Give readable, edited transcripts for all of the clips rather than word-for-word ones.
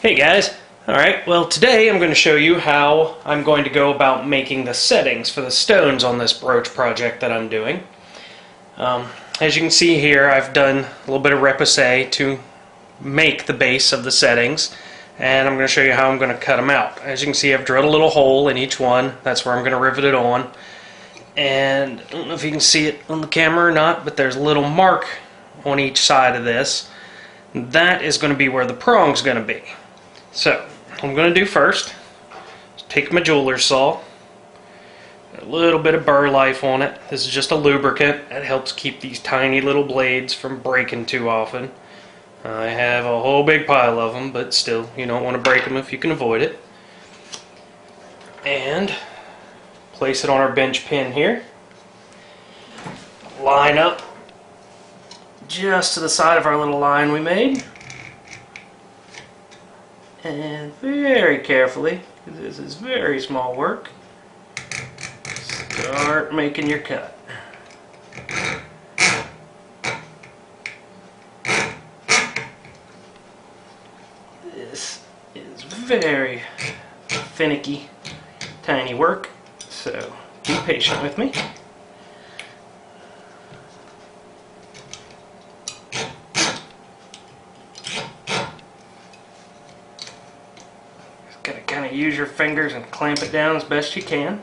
Hey guys! Alright, well today I'm going to show you how I'm going to go about making the settings for the stones on this brooch project that I'm doing. As you can see here, I've done a little bit of repoussé to make the base of the settings, and I'm going to show you how I'm going to cut them out. As you can see, I've drilled a little hole in each one. That's where I'm going to rivet it on. And I don't know if you can see it on the camera or not, but there's a little mark on each side of this. That is going to be where the prong's going to be. So, what I'm going to do first is take my jeweler's saw, a little bit of burr life on it. This is just a lubricant. It helps keep these tiny little blades from breaking too often. I have a whole big pile of them, but still, you don't want to break them if you can avoid it. And place it on our bench pin here. Line up just to the side of our little line we made. And very carefully, because this is very small work, start making your cut. This is very finicky, tiny work, so be patient with me. Gotta kind of use your fingers and clamp it down as best you can.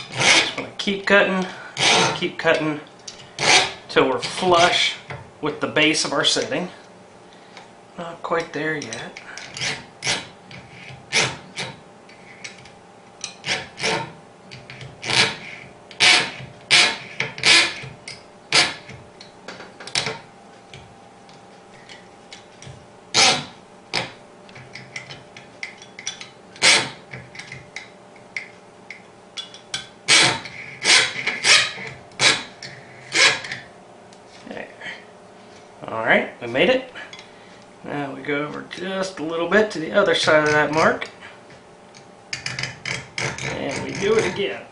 Just want to keep cutting till we're flush with the base of our setting. Not quite there yet. There. Alright, we made it. Now we go over just a little bit to the other side of that mark, and we do it again.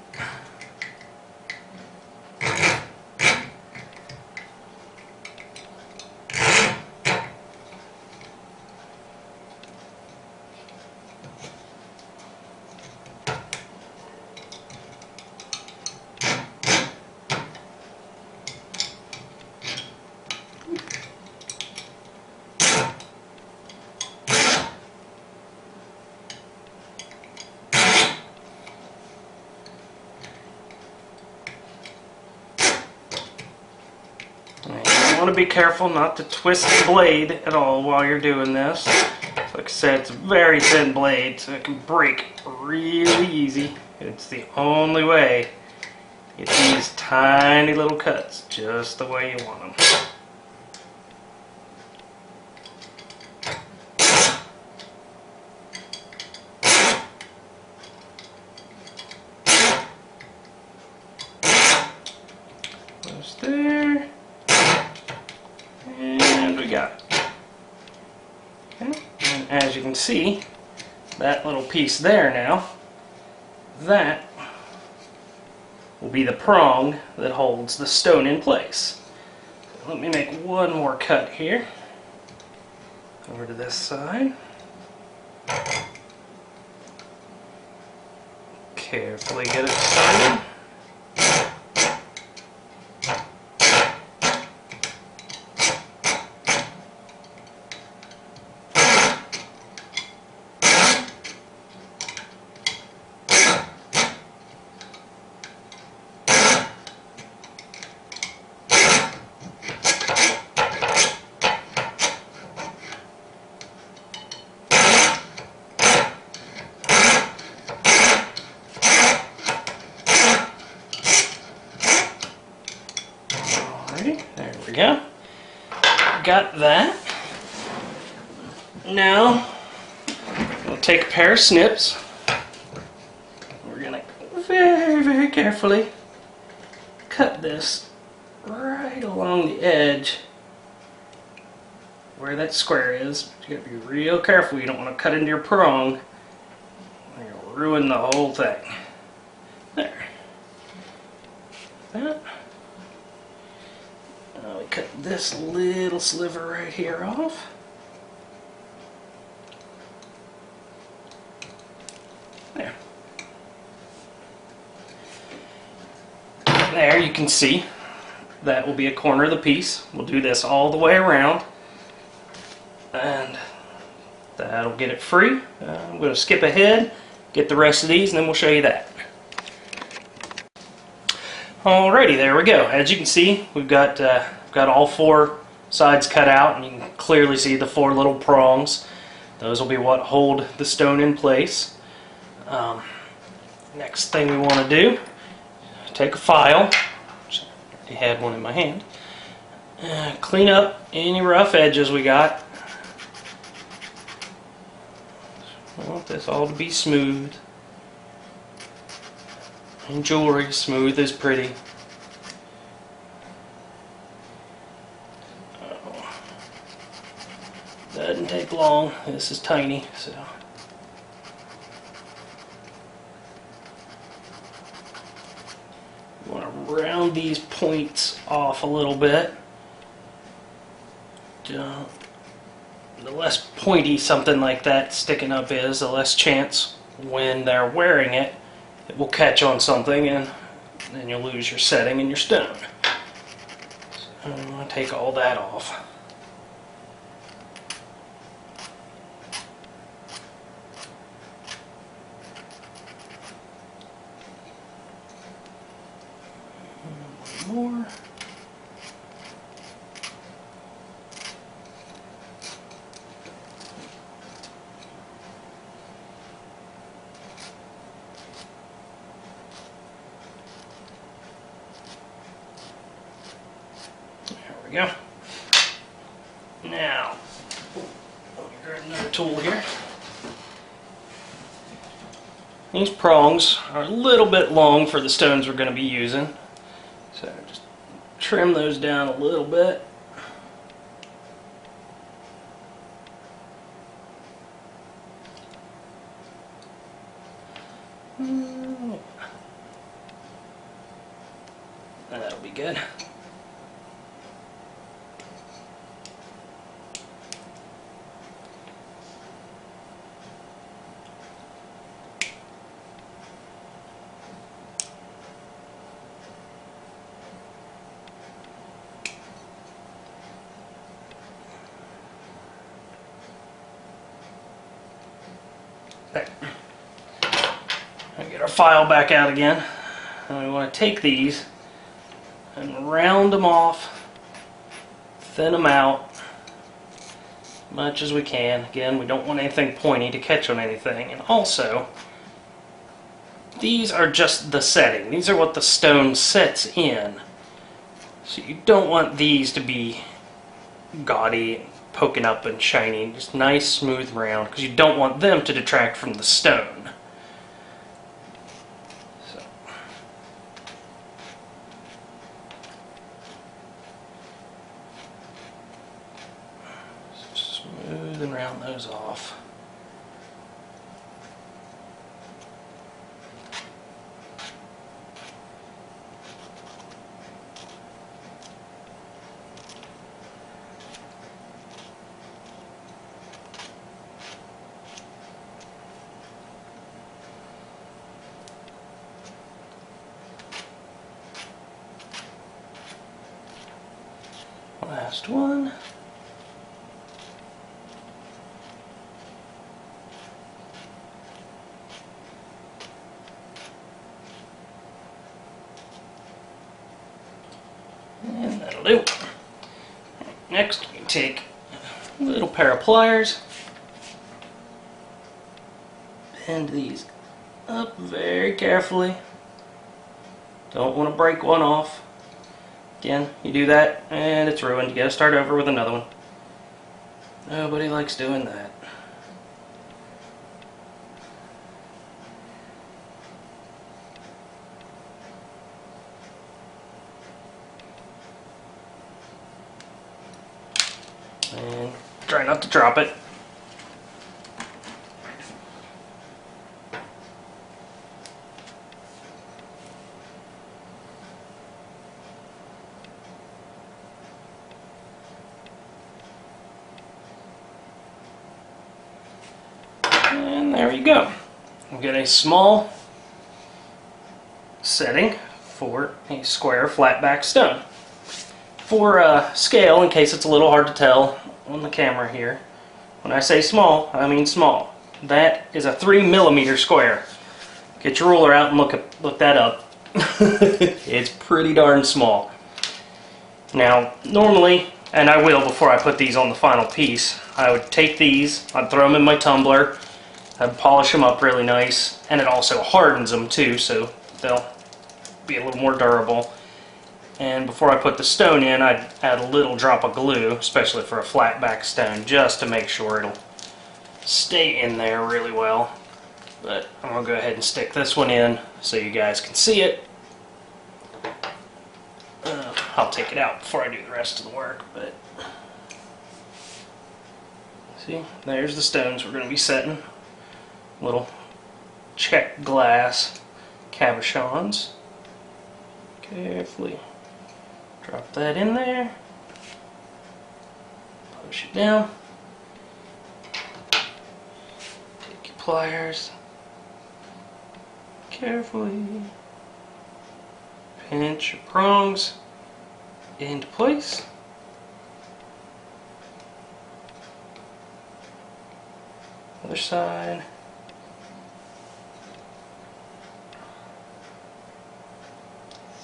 You want to be careful not to twist the blade at all while you're doing this. So like I said, it's a very thin blade, so it can break really easy. It's the only way to get these tiny little cuts just the way you want them. Close there. And we got it. Okay. And as you can see, that little piece there now, that will be the prong that holds the stone in place. So let me make one more cut here. Over to this side. Carefully get it started. There we go. Got that. Now, we'll take a pair of snips. We're going to very, very carefully cut this right along the edge where that square is. You gotta be real careful. You don't want to cut into your prong. You'll ruin the whole thing. There. That. Now we cut this little sliver right here off. There. There you can see that will be a corner of the piece. We'll do this all the way around, and that'll get it free. I'm going to skip ahead, get the rest of these, and then we'll show you that. Alrighty, there we go. As you can see, we've got all four sides cut out, and you can clearly see the four little prongs. Those will be what hold the stone in place. Next thing we want to do, take a file. I had one in my hand. Clean up any rough edges we got. I want this all to be smooth. And jewelry, smooth is pretty. Doesn't take long. This is tiny, so. You want to round these points off a little bit. The less pointy something like that sticking up is, the less chance when they're wearing it, it will catch on something and then you'll lose your setting and your stone. So I'm going to take all that off. One more. Go. Now, let me grab another tool here. These prongs are a little bit long for the stones we're going to be using, so just trim those down a little bit. That'll be good. There. I'll get our file back out again. And we want to take these and round them off, thin them out as much as we can. Again, we don't want anything pointy to catch on anything. And also, these are just the setting. These are what the stone sets in. So you don't want these to be gaudy, poking up and shiny. Just nice, smooth, round, because you don't want them to detract from the stone. So. Smooth and round those off. Last one. And that'll do. Next, we take a little pair of pliers, bend these up very carefully. Don't want to break one off. Again, you do that and it's ruined. You gotta start over with another one. Nobody likes doing that. And Try not to drop it. And there you go. We get a small setting for a square flat back stone. For scale, in case it's a little hard to tell on the camera here, when I say small, I mean small. That is a 3mm square. Get your ruler out and look that up. It's pretty darn small. Now, normally, and I will before I put these on the final piece, I would take these, I'd throw them in my tumbler, I'd polish them up really nice, and it also hardens them too, so they'll be a little more durable. And before I put the stone in, I'd add a little drop of glue, especially for a flat back stone, just to make sure it'll stay in there really well. But I'm going to go ahead and stick this one in so you guys can see it. I'll take it out before I do the rest of the work. But see, there's the stones we're going to be setting. Little check glass cabochons. Carefully drop that in there. Push it down. Take your pliers. Carefully pinch your prongs into place. Other side.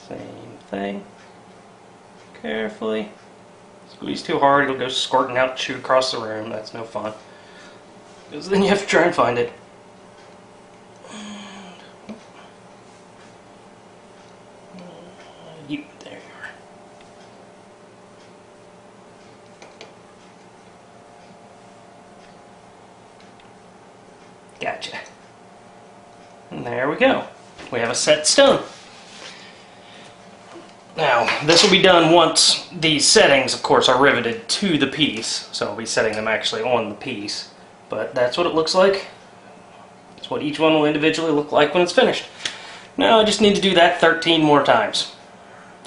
Same thing. Carefully. Squeeze too hard, it'll go squirting out, shoot across the room. That's no fun. Because then you have to try and find it. There you are. Gotcha. And there we go. We have a set stone. Now, this will be done once these settings, of course, are riveted to the piece. So I'll be setting them actually on the piece. But that's what it looks like. That's what each one will individually look like when it's finished. Now I just need to do that 13 more times.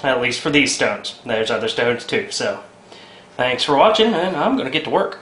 At least for these stones. There's other stones too. So, thanks for watching, and I'm going to get to work.